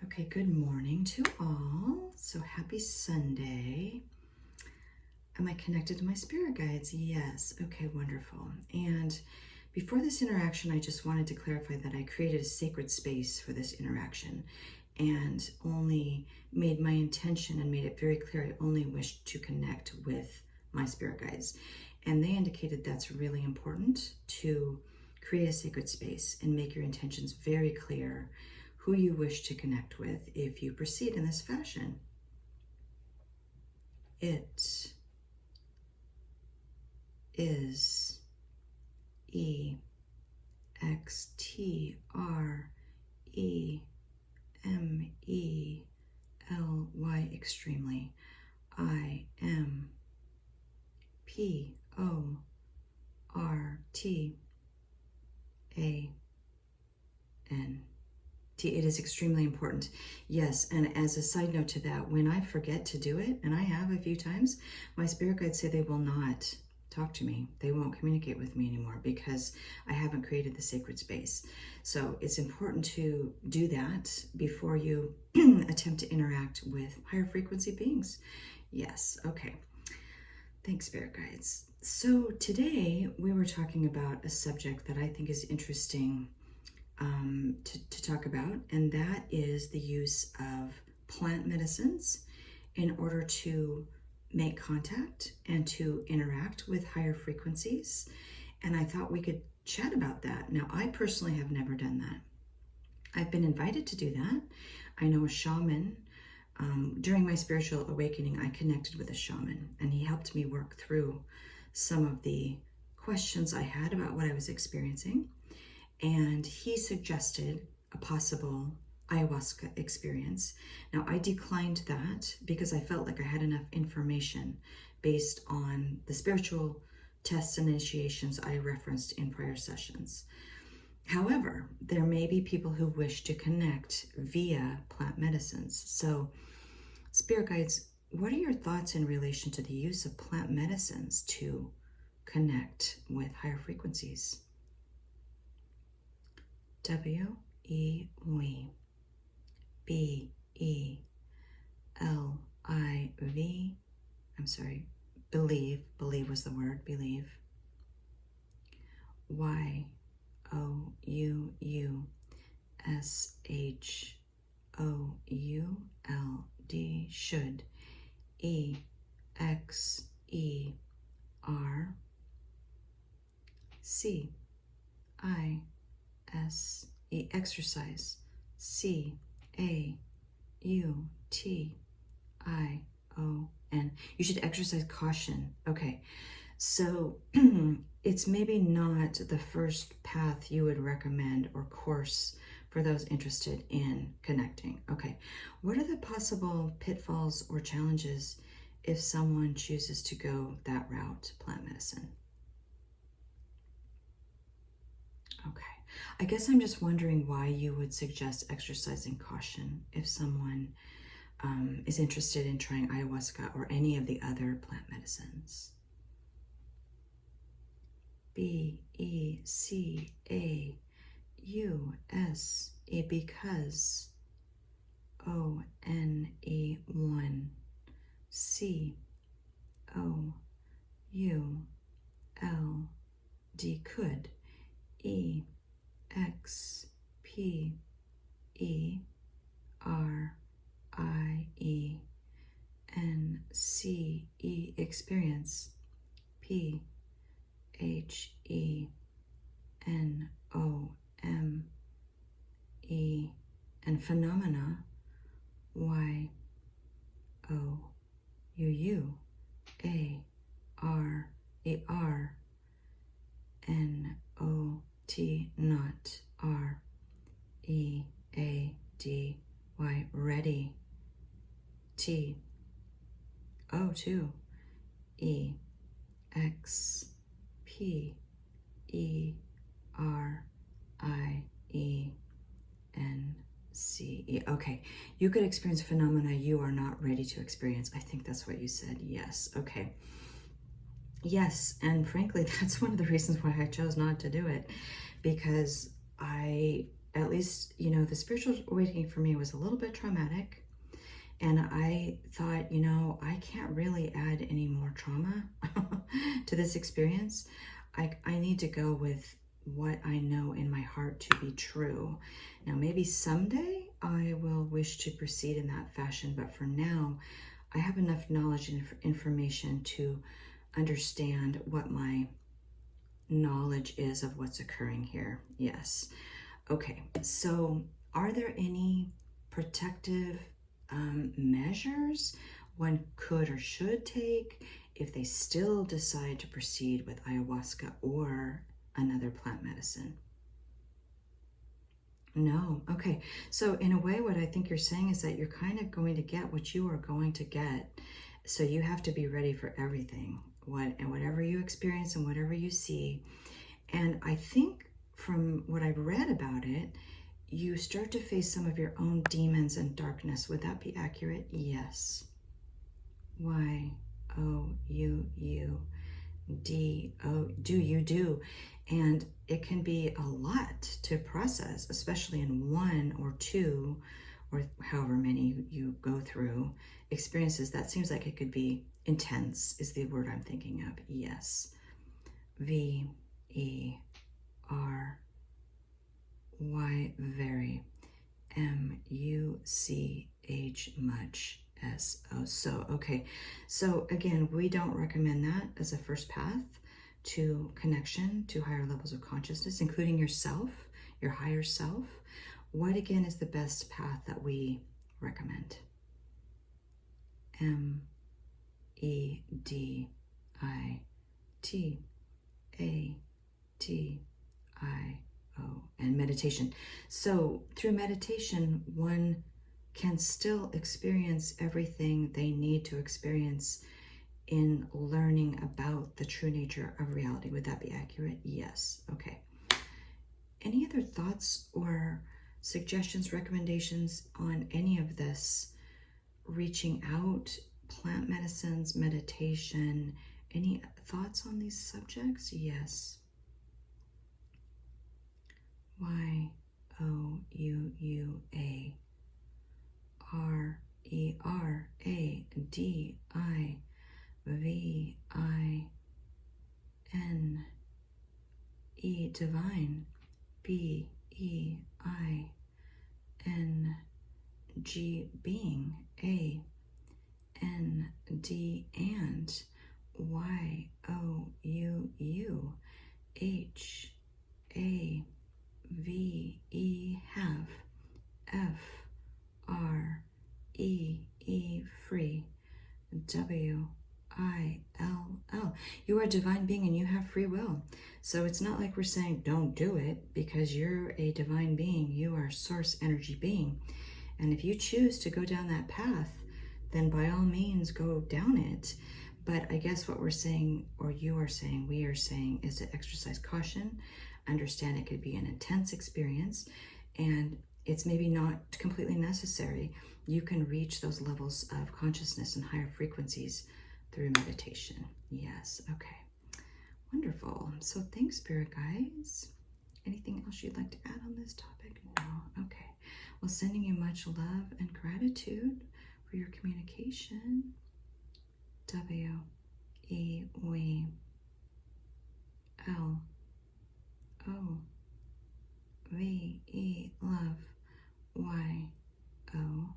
Okay, good morning to all. So happy Sunday. Am I connected to my spirit guides? Yes. Okay, wonderful. And before this interaction, I just wanted to clarify that I created a sacred space for this interaction and only made my intention and made it very clear I only wished to connect with my spirit guides. And they indicated that's really important to create a sacred space and make your intentions very clear who you wish to connect with if you proceed in this fashion. It is EXTREMELY, extremely. I am PORTAN. It is extremely important. Yes, and as a side note to that, when I forget to do it, and I have a few times, my spirit guides say they will not talk to me. They won't communicate with me anymore because I haven't created the sacred space. So it's important to do that before you attempt to interact with higher frequency beings. Yes, okay. Thanks, spirit guides. So today we were talking about a subject that I think is interesting to talk about, and that is the use of plant medicines in order to make contact and to interact with higher frequencies. And I thought we could chat about that. Now, I personally have never done that. I've been invited to do that. I know a shaman. During my spiritual awakening, I connected with a shaman, and he helped me work through some of the questions I had about what I was experiencing. And he suggested a possible ayahuasca experience. Now, I declined that because I felt like I had enough information based on the spiritual tests and initiations I referenced in prior sessions. However, there may be people who wish to connect via plant medicines. So, spirit guides, what are your thoughts in relation to the use of plant medicines to connect with higher frequencies? W-E-W, B-E-L-I-V, believe was the word, believe. Y-O-U-S-H-O-U-L-D, should. E-X-E-R-C-I-S-E, exercise. C-A-U-T-I-O-N. You should exercise caution. Okay, so it's maybe not the first path you would recommend or course for those interested in connecting. Okay, what are the possible pitfalls or challenges if someone chooses to go that route, plant medicine? Okay. I guess I'm just wondering why you would suggest exercising caution if someone is interested in trying ayahuasca or any of the other plant medicines. B-E-C-A-U-S-E, because. O-N-E-1, C-O-U-L-D, could. E-X-P-E-R-I-E-N-C-E, experience. P-H-E-N-O-M-E, and phenomena. Y-O-U-U-A-R-E-R-N-O-T, not R-E-A-D-Y, ready. T. O2. E-X-P-E-R-I-E-N-C-E. Okay, you could experience phenomena you are not ready to experience. I think that's what you said. Yes. Okay. Yes, and frankly, that's one of the reasons why I chose not to do it, because I at least, you know, the spiritual awakening for me was a little bit traumatic. And I thought, you know, I can't really add any more trauma to this experience. I need to go with what I know in my heart to be true. Now, maybe someday I will wish to proceed in that fashion, but for now, I have enough knowledge and information to understand what my knowledge is of what's occurring here. Yes. Okay, so are there any protective measures one could or should take if they still decide to proceed with ayahuasca or another plant medicine? No. Okay. So in a way, what I think you're saying is that you're kind of going to get what you are going to get. So you have to be ready for everything, whatever you experience and whatever you see. And I think from what I've read about it, you start to face some of your own demons and darkness. Would that be accurate? Yes. Y-O-U-U-D-O, do you do? And it can be a lot to process, especially in one or two, or however many you go through experiences. That seems like it could be intense, is the word I'm thinking of. Yes. V-E-R-Y, very. M-U-C-H, much. S-O, so, okay. So again, we don't recommend that as a first path to connection to higher levels of consciousness, including yourself, your higher self. What again is the best path that we recommend? M-E-D-I-T-A-T-I-O, and meditation. So through meditation, one can still experience everything they need to experience in learning about the true nature of reality. Would that be accurate? Yes. Okay. Any other thoughts or suggestions, recommendations on any of this? Reaching out, plant medicines, meditation, any thoughts on these subjects? Yes. Y-O-U-A-R-E-R-A-D-I-V-I-N-E, divine, B-E-I-N-G, being, A-N-D, and Y-O-U-H-A-V-E, have, F-R-E-E, free, W-I-L-L. You are a divine being and you have free will. So it's not like we're saying don't do it, because you're a divine being. You are a source energy being. And if you choose to go down that path, then by all means go down it. But I guess what we're saying, or you are saying, we are saying, is to exercise caution, understand it could be an intense experience, and it's maybe not completely necessary. You can reach those levels of consciousness and higher frequencies through meditation. Yes, okay. Wonderful. So thanks, Spirit Guides. Anything else you'd like to add on this topic? No? Okay. Well, sending you much love and gratitude for your communication. W-E-W-L-O-V-E, love. Y-O-U,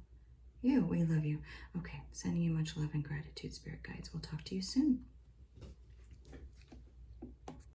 we love you. Okay, sending you much love and gratitude, Spirit Guides. We'll talk to you soon.